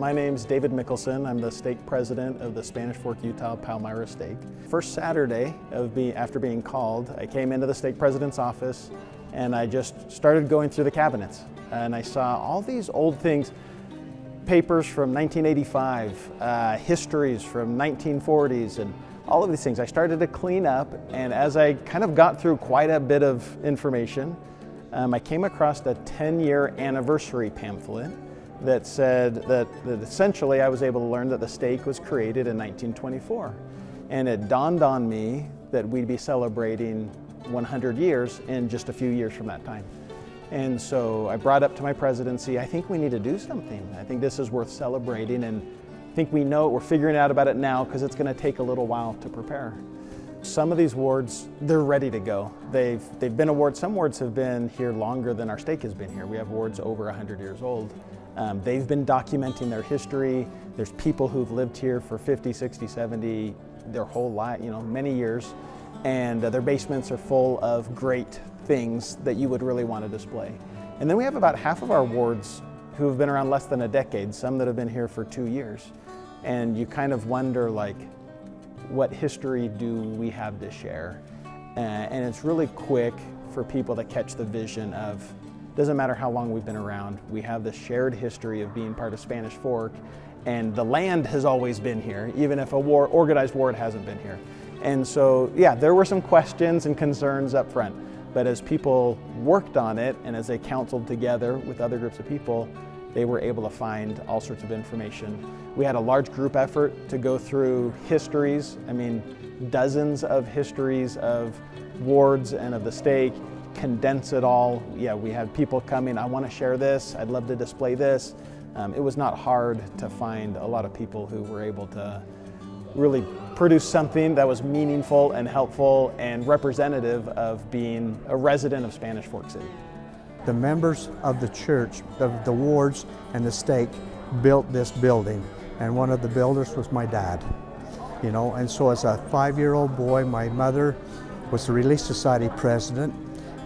My name's David Mickelson. I'm the stake president of the Spanish Fork, Utah Palmyra stake. First Saturday after being called, I came into the stake president's office and I just started going through the cabinets. And I saw all these old things, papers from 1985, histories from 1940s, and all of these things. I started to clean up, and as I kind of got through quite a bit of information, I came across a 10-year anniversary pamphlet that said that essentially I was able to learn that the stake was created in 1924. And it dawned on me that we'd be celebrating 100 years in just a few years from that time. And so I brought up to my presidency, I think we need to do something. I think this is worth celebrating, and I think we know it, we're figuring out about it now because it's going to take a little while to prepare. Some of these wards, they're ready to go. They've been awards, some wards have been here longer than our stake has been here. We have wards over 100 years old. They've been documenting their history. There's people who've lived here for 50, 60, 70, their whole life, many years. And their basements are full of great things that you would really want to display. And then we have about half of our wards who have been around less than a decade, some that have been here for 2 years. And you kind of wonder, what history do we have to share? And it's really quick for people to catch the vision of, doesn't matter how long we've been around, we have this shared history of being part of Spanish Fork, and the land has always been here, even if organized ward hasn't been here. And so, yeah, there were some questions and concerns up front, but as people worked on it and as they counseled together with other groups of people, they were able to find all sorts of information. We had a large group effort to go through histories, dozens of histories of wards and of the stake, condense it all. Yeah, we had people coming, I want to share this, I'd love to display this. It was not hard to find a lot of people who were able to really produce something that was meaningful and helpful and representative of being a resident of Spanish Fork City. The members of the church, of the wards and the stake, built this building, and one of the builders was my dad. And so as a 5-year-old boy, my mother was the Relief Society president,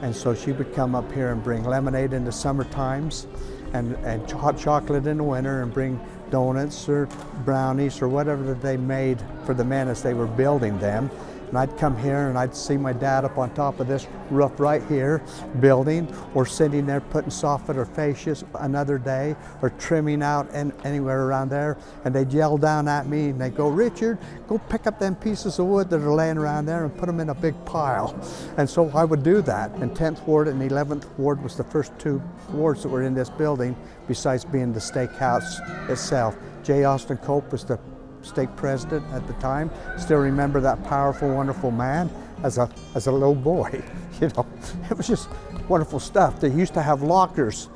and so she would come up here and bring lemonade in the summer times and hot chocolate in the winter, and bring donuts or brownies or whatever that they made for the men as they were building them. And I'd come here and I'd see my dad up on top of this roof right here building, or sitting there putting soffit or fascias another day, or trimming out anywhere around there. And they'd yell down at me and they'd go, "Richard, go pick up them pieces of wood that are laying around there and put them in a big pile." And so I would do that. And 10th Ward and 11th Ward was the first 2 wards that were in this building, besides being the stake house itself. J. Austin Cope was the stake president at the time. Still remember that powerful, wonderful man as a little boy. It was just wonderful stuff. They used to have lockers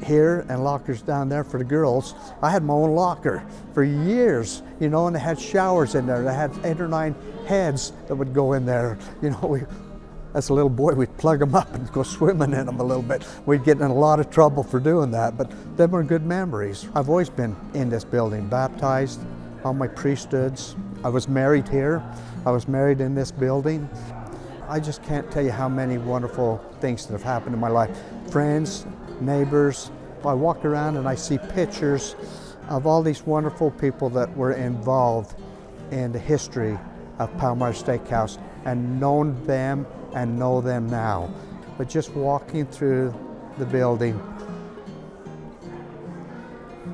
here and lockers down there for the girls. I had my own locker for years, and they had showers in there. They had 8 or 9 heads that would go in there. As a little boy, we'd plug them up and go swimming in them a little bit. We'd get in a lot of trouble for doing that, but them were good memories. I've always been in this building, baptized, all my priesthoods. I was married here. I was married in this building. I just can't tell you how many wonderful things that have happened in my life. Friends, neighbors. I walk around and I see pictures of all these wonderful people that were involved in the history of Palmyra Steakhouse, and known them and know them now. But just walking through the building,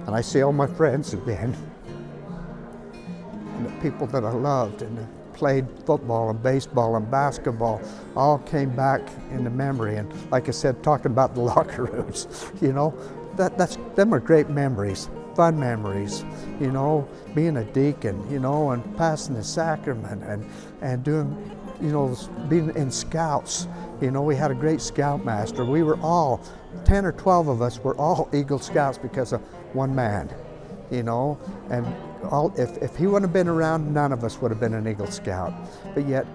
and I see all my friends again, and the people that I loved and played football and baseball and basketball, all came back into memory. And like I said, talking about the locker rooms, them are great memories, fun memories, being a deacon, and passing the sacrament, and doing, being in scouts. We had a great scoutmaster. We were all, 10 or 12 of us were all Eagle Scouts because of one man, and if he wouldn't have been around, none of us would have been an Eagle Scout. But yet,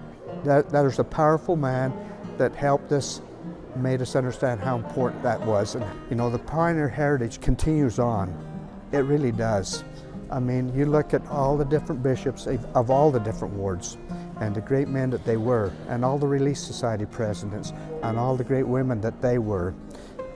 there's a powerful man that helped us, made us understand how important that was. And the pioneer heritage continues on. It really does. You look at all the different bishops of all the different wards, and the great men that they were, and all the Relief Society presidents, and all the great women that they were,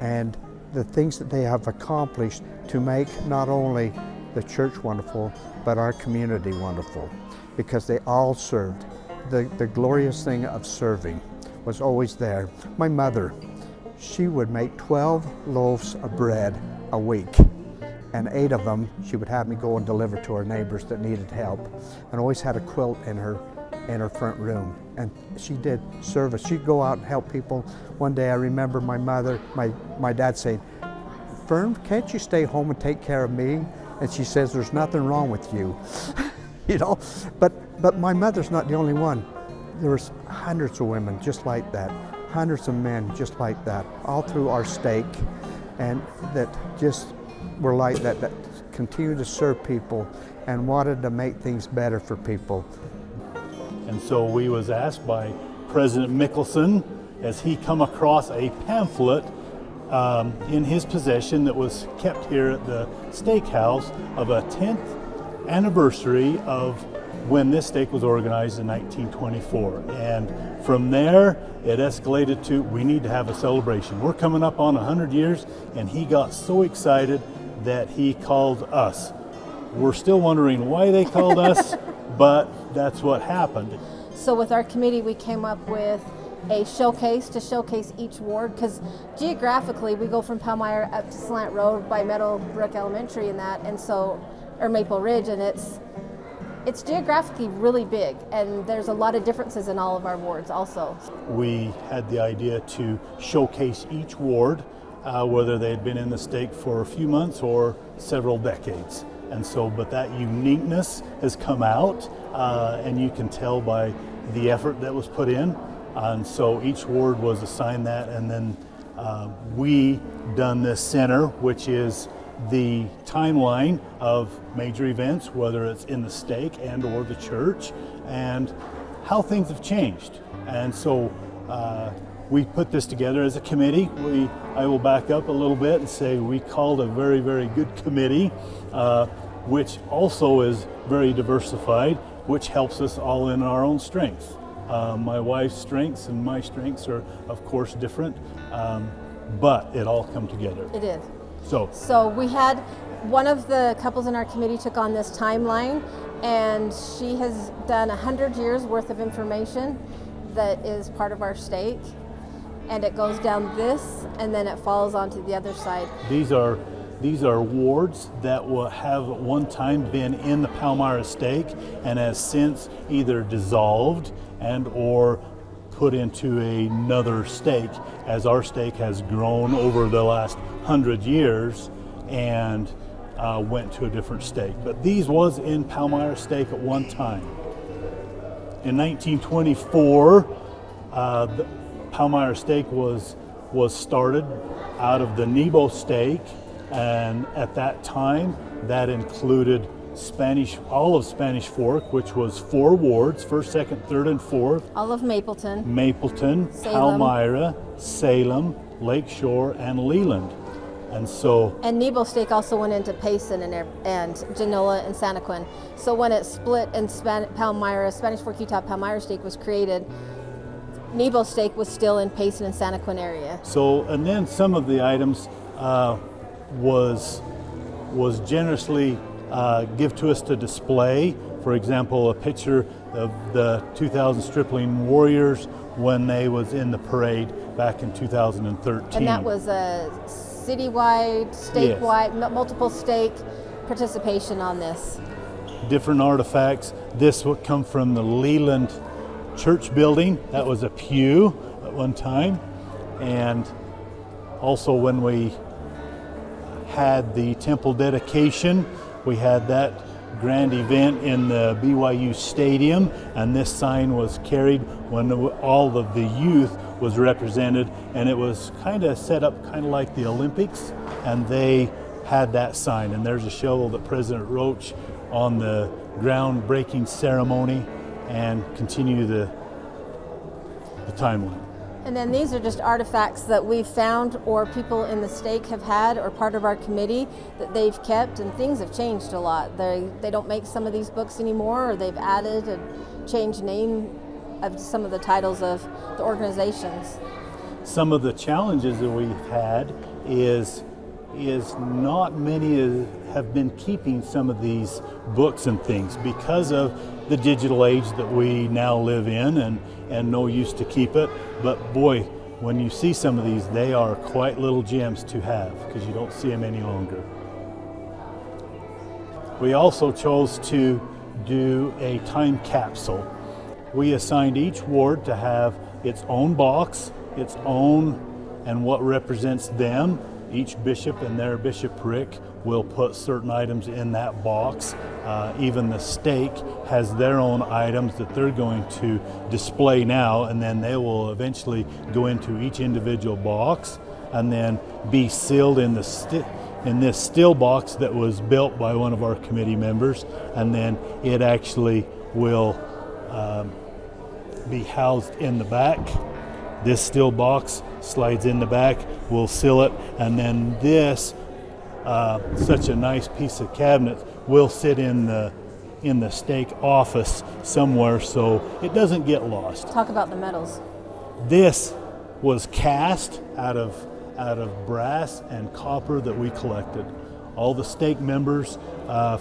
and the things that they have accomplished to make not only the church wonderful, but our community wonderful, because they all served. The glorious thing of serving was always there. My mother, she would make 12 loaves of bread a week, and 8 of them she would have me go and deliver to her neighbors that needed help, and always had a quilt in her front room. And she did service. She'd go out and help people. One day I remember my dad saying, "Fern, can't you stay home and take care of me?" And she says, "There's nothing wrong with you." You know, but my mother's not the only one. There was hundreds of women just like that, hundreds of men just like that, all through our stake, and that just were like that continued to serve people and wanted to make things better for people. And so we was asked by President Mickelson, as he come across a pamphlet in his possession that was kept here at the steakhouse of a 10th anniversary of when this steak was organized in 1924. And from there, it escalated to, we need to have a celebration. We're coming up on 100 years, and he got so excited that he called us. We're still wondering why they called us, but that's what happened. So with our committee, we came up with a showcase to showcase each ward, because geographically we go from Palmyra up to Slant Road by Meadowbrook Elementary or Maple Ridge, and it's geographically really big, and there's a lot of differences in all of our wards also. We had the idea to showcase each ward, whether they had been in the stake for a few months or several decades. And so, but that uniqueness has come out, and you can tell by the effort that was put in. And so each ward was assigned that, and then we done this center, which is the timeline of major events, whether it's in the stake and or the church, and how things have changed. And so we put this together as a committee. I will back up a little bit and say we called a very, very good committee, which also is very diversified, which helps us all in our own strengths. My wife's strengths and my strengths are, of course, different, but it all come together. It is. So we had one of the couples in our committee took on this timeline, and she has done 100 years worth of information that is part of our stake, and it goes down this, and then it falls onto the other side. These are wards that have at one time been in the Palmyra stake and has since either dissolved and or put into another stake, as our stake has grown over the last 100 years and went to a different stake. But these was in Palmyra stake at one time. In 1924, the Palmyra stake was started out of the Nebo stake, and at that time that included all of Spanish Fork, which was 4 wards, 1st, 2nd, 3rd, and 4th. All of Mapleton, Salem, Palmyra, Salem, Lakeshore, and Leland. And Nebo stake also went into Payson and Genoa and Santaquin. So when it split and Palmyra, Spanish Fork Utah Palmyra stake was created, Nebo stake was still in Payson and Santaquin area. So, and then some of the items was generously give to us to display. For example, a picture of the 2000 Stripling Warriors when they was in the parade back in 2013. And that was a citywide, statewide, yes, multiple stake participation on this. Different artifacts. This would come from the Leland church building. That was a pew at one time. And also when we had the temple dedication, we had that grand event in the BYU stadium, and this sign was carried when all of the youth was represented, and it was kind of set up kind of like the Olympics, and they had that sign. And there's a show that President Roach on the groundbreaking ceremony and continue the timeline. And then these are just artifacts that we've found or people in the stake have had or part of our committee that they've kept, and things have changed a lot. They don't make some of these books anymore, or they've added and changed name of some of the titles of the organizations. Some of the challenges that we've had is is not many have been keeping some of these books and things because of the digital age that we now live in, and no use to keep it. But boy, when you see some of these, they are quite little gems to have because you don't see them any longer. We also chose to do a time capsule. We assigned each ward to have its own box, its own, and what represents them. Each bishop and their bishopric will put certain items in that box. Even the stake has their own items that they're going to display now, and then they will eventually go into each individual box and then be sealed in this still box that was built by one of our committee members, and then it actually will be housed in the back. This still box slides in the back, we'll seal it, and then this, such a nice piece of cabinet, will sit in the stake office somewhere so it doesn't get lost. Talk about the metals. This was cast out of brass and copper that we collected. All the stake members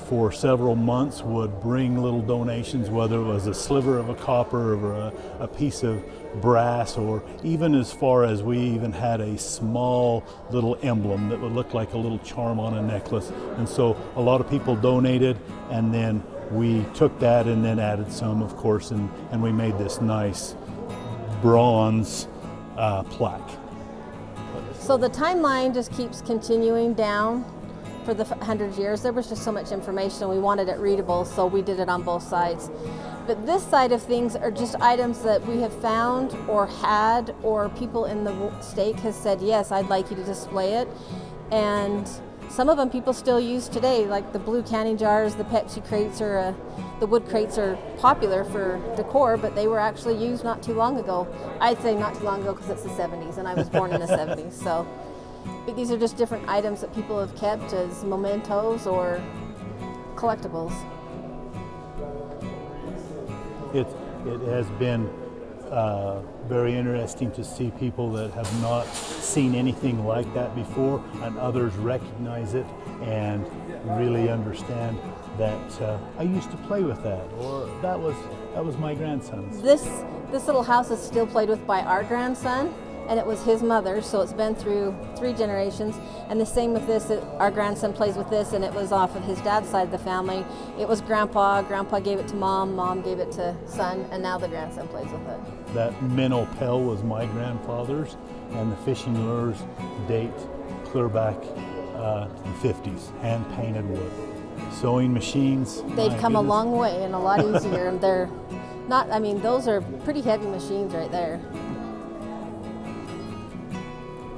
for several months would bring little donations, whether it was a sliver of a copper or a piece of brass, or even as far as we even had a small little emblem that would look like a little charm on a necklace. And so a lot of people donated, and then we took that and then added some, of course, and we made this nice bronze plaque. So the timeline just keeps continuing down for the 100 years. There was just so much information, we wanted it readable, so we did it on both sides. But this side of things are just items that we have found or had, or people in the stake has said, yes, I'd like you to display it. And some of them people still use today, like the blue canning jars, the Pepsi crates, or the wood crates are popular for decor, but they were actually used not too long ago. I'd say not too long ago because it's the 70s, and I was born in the 70s. So, but these are just different items that people have kept as mementos or collectibles. It has been very interesting to see people that have not seen anything like that before, and others recognize it and really understand that I used to play with that, or that was my grandson's. This little house is still played with by our grandson, and it was his mother, so it's been through 3 generations. And the same with this, our grandson plays with this, and it was off of his dad's side of the family. It was grandpa gave it to mom gave it to son, and now the grandson plays with it. That minnow pail was my grandfather's, and the fishing lures date clear back to the 50s, hand painted wood. Sewing machines. They've come a long way and a lot easier, and they're not, I mean, those are pretty heavy machines right there.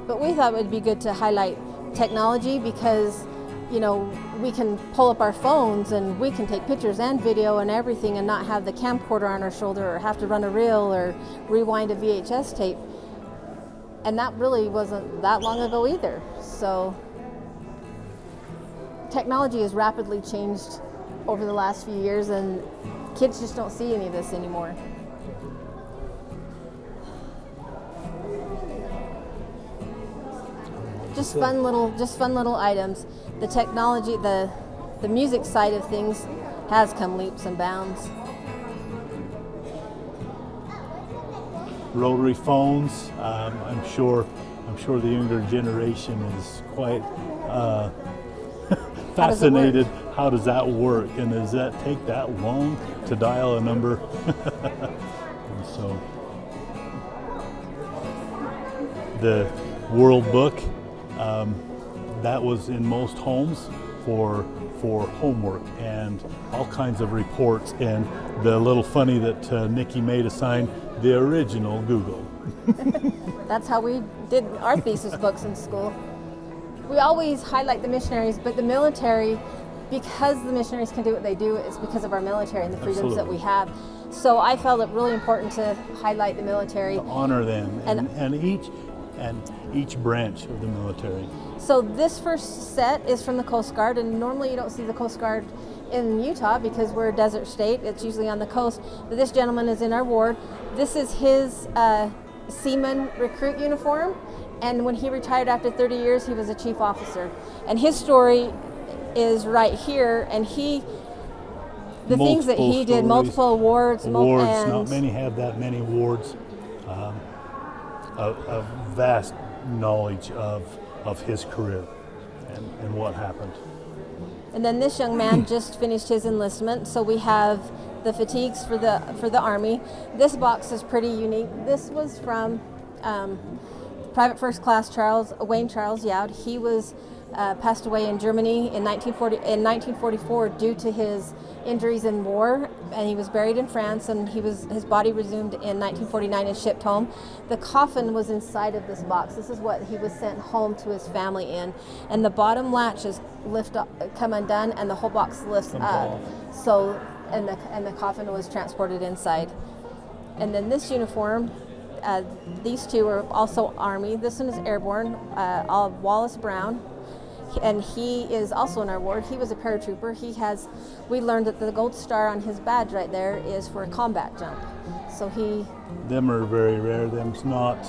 But we thought it would be good to highlight technology because, you know, we can pull up our phones and we can take pictures and video and everything and not have the camcorder on our shoulder or have to run a reel or rewind a VHS tape. And that really wasn't that long ago either. So technology has rapidly changed over the last few years, and kids just don't see any of this anymore. Just fun little items. The technology, the music side of things has come leaps and bounds. Rotary phones. I'm sure the younger generation is quite fascinated. How does that work? And does that take that long to dial a number? And so the World Book, that was in most homes for homework and all kinds of reports, and the little funny that Nikki made assign the original Google. That's how we did our thesis books in school. We always highlight the missionaries, but the military, because the missionaries can do what they do, it's because of our military and the freedoms that we have. So I felt it really important to highlight the military. To honor them and each branch of the military. So this first set is from the Coast Guard, and normally you don't see the Coast Guard in Utah because we're a desert state. It's usually on the coast. But this gentleman is in our ward. This is his seaman recruit uniform, And when he retired after 30 years, he was a chief officer. And his story is right here. And the things that he did, multiple awards. Not many have that many awards. A vast knowledge of his career and what happened. And then this young man just finished his enlistment, so we have the fatigues for the Army. This box is pretty unique. This was from Private First Class Wayne Charles Youd. He was passed away in Germany in 1944 due to his injuries in war, and he was buried in France, and his body resumed in 1949 and shipped home. The coffin was inside of this box. This is what he was sent home to his family in, and the bottom latches come undone, and the whole box lifts up. So, and the coffin was transported inside. And then this uniform, these two are also Army. This one is airborne, Wallace Brown. And he is also in our ward. He was a paratrooper. We learned that the gold star on his badge right there is for a combat jump. So them are very rare. Them's not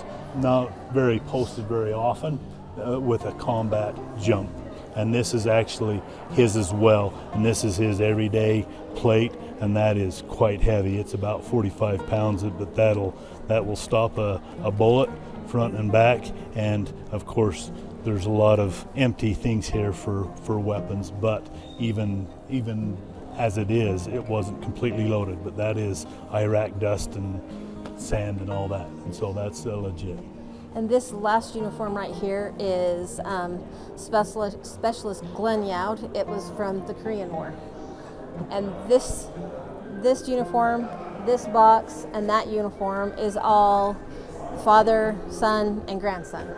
very posted very often with a combat jump. And this is actually his as well. And this is his everyday plate, and that is quite heavy. It's about 45 pounds, but that will stop a bullet front and back. And of course, there's a lot of empty things here for weapons, but even as it is, it wasn't completely loaded. But that is Iraq dust and sand and all that, and so that's legit. And this last uniform right here is Specialist Glenn Youd. It was from the Korean War. And this uniform, this box, and that uniform is all father, son, and grandson.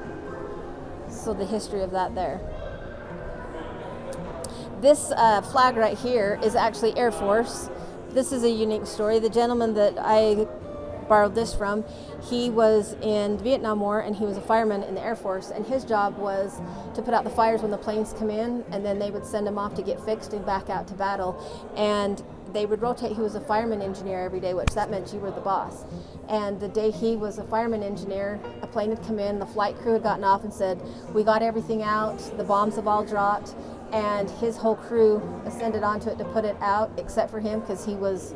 So the history of that there. This flag right here is actually Air Force. This is a unique story. The gentleman that I borrowed this from, he was in the Vietnam War, and he was a fireman in the Air Force, and his job was to put out the fires when the planes come in, and then they would send him off to get fixed and back out to battle. And they would rotate. He was a fireman engineer every day, which that meant you were the boss. And the day he was a fireman engineer, a plane had come in, the flight crew had gotten off and said, "We got everything out, the bombs have all dropped," and his whole crew ascended onto it to put it out, except for him, because he was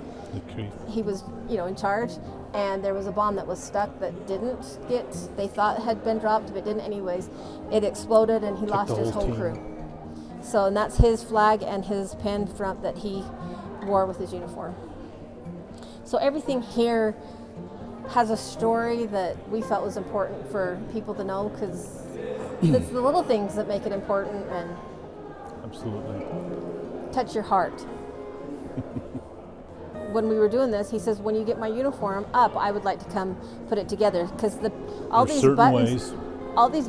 in charge. And there was a bomb that was stuck that they thought had been dropped, but didn't anyways. It exploded, and he lost his whole crew. So, and that's his flag and his pin front that he wore with his uniform. So everything here has a story that we felt was important for people to know, because it's the little things that make it important and absolutely touch your heart. When we were doing this, he says, when you get my uniform up, I would like to come put it together, because all these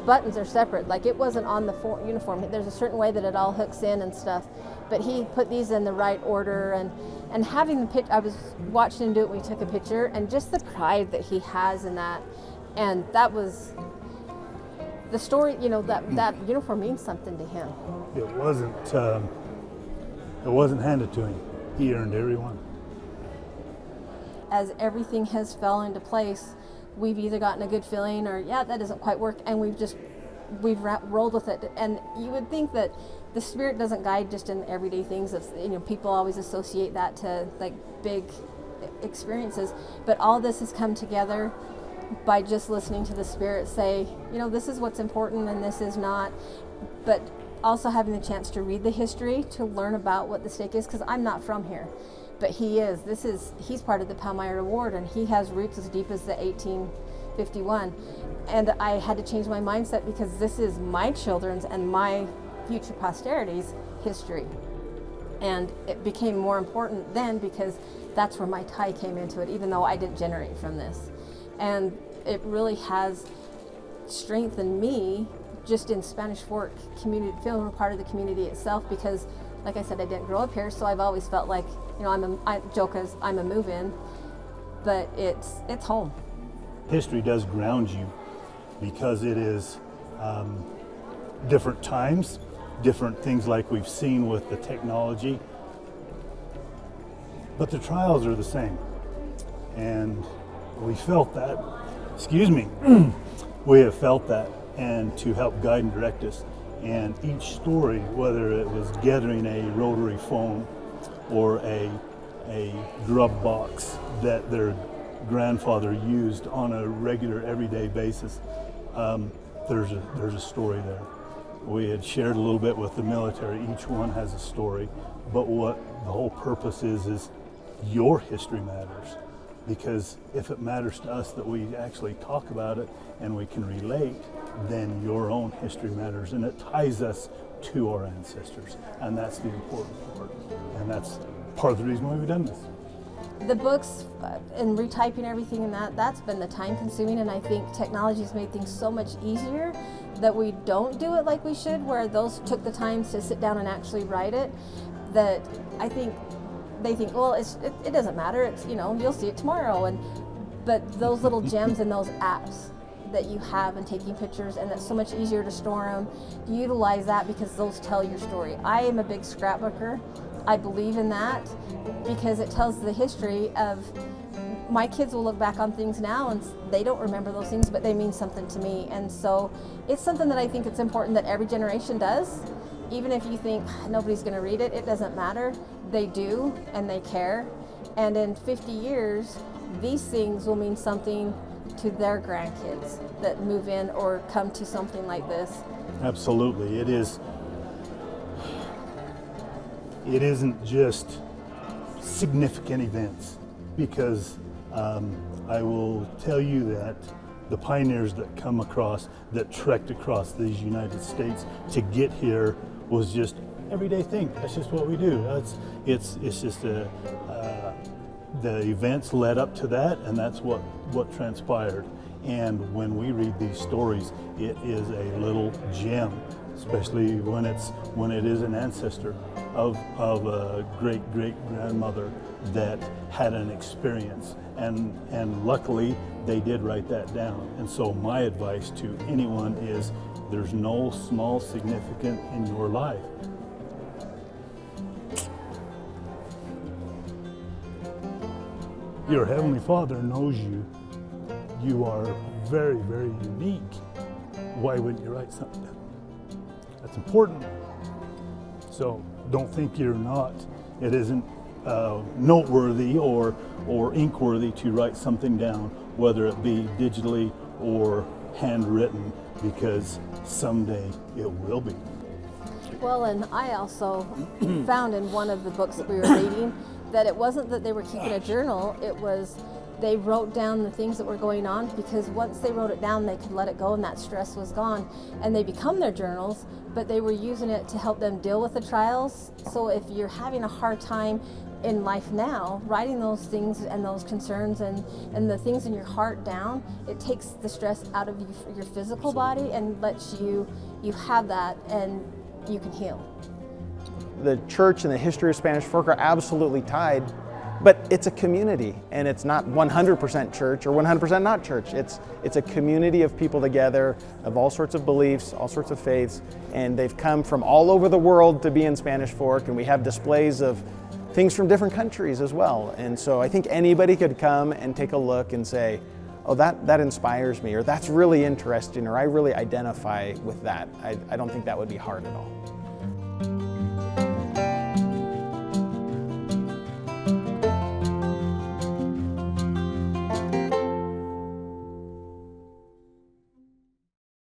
buttons are separate. Like, it wasn't on the uniform. There's a certain way that it all hooks in and stuff. But he put these in the right order, and having the picture, I was watching him do it. We took a picture, and just the pride that he has in that, and that was the story. That uniform means something to him. It wasn't handed to him. He earned every one. As everything has fell into place, we've either gotten a good feeling or, that doesn't quite work, and we've rolled with it. And you would think that the Spirit doesn't guide just in everyday things. It's, people always associate that to like big experiences, but all this has come together by just listening to the Spirit say, this is what's important and this is not. But also having the chance to read the history, to learn about what the stake is, because I'm not from here. But he is. He's part of the Palmyra Ward, and he has roots as deep as the 1851. And I had to change my mindset, because this is my children's and my future posterity's history. And it became more important then, because that's where my tie came into it, even though I didn't generate from this. And it really has strengthened me just in Spanish Fork community, feeling part of the community itself, because like I said, I didn't grow up here, so I've always felt like, I joke as I'm a move-in, but it's home. History does ground you, because it is different times, different things like we've seen with the technology, but the trials are the same. And we felt that, we have felt that and to help guide and direct us. And each story, whether it was gathering a rotary phone or a grub box that their grandfather used on a regular everyday basis, there's a story there. We had shared a little bit with the military. Each one has a story, but what the whole purpose is your history matters, because if it matters to us that we actually talk about it and we can relate, then your own history matters, and it ties us to our ancestors, and that's the important part, and that's part of the reason why we've done this. The books and retyping everything and that's been the time consuming, and I think technology's made things so much easier that we don't do it like we should, where those took the time to sit down and actually write it, that I think they think, well, it doesn't matter, it's, you know, you'll see it tomorrow. But those little gems in those apps that you have and taking pictures, and that's so much easier to store them, utilize that, because those tell your story. I am a big scrapbooker. I believe in that because it tells the history of, my kids will look back on things now and they don't remember those things, but they mean something to me. And so it's something that I think it's important that every generation does. Even if you think nobody's going to read it, it doesn't matter. They do, and they care. And in 50 years, these things will mean something to their grandkids that move in or come to something like this. Absolutely. It isn't just significant events, because I will tell you that the pioneers that come across, that trekked across these United States to get here, was just everyday thing. That's just what we do. It's just the events led up to that, and that's what transpired. And when we read these stories, it is a little gem, especially when it is an ancestor of a great-great-grandmother that had an experience, and luckily they did write that down. And so my advice to anyone is, there's no small significant in your life. Your Heavenly Father knows you. You are very, very unique. Why wouldn't you write something down? That's important. So don't think you're not. It isn't noteworthy or ink-worthy to write something down, whether it be digitally or handwritten, because someday it will be. Well, and I also found in one of the books that we were reading that it wasn't that they were keeping a journal, it was they wrote down the things that were going on, because once they wrote it down, they could let it go and that stress was gone, and they become their journals, but they were using it to help them deal with the trials. So if you're having a hard time in life now, writing those things and those concerns and the things in your heart down, it takes the stress out of your physical body and lets you have that, and you can heal. The church and the history of Spanish Fork are absolutely tied, but it's a community, and it's not 100% church or 100% not church. It's a community of people together, of all sorts of beliefs, all sorts of faiths, and they've come from all over the world to be in Spanish Fork, and we have displays of things from different countries as well. And so I think anybody could come and take a look and say, oh, that inspires me, or that's really interesting, or I really identify with that. I don't think that would be hard at all.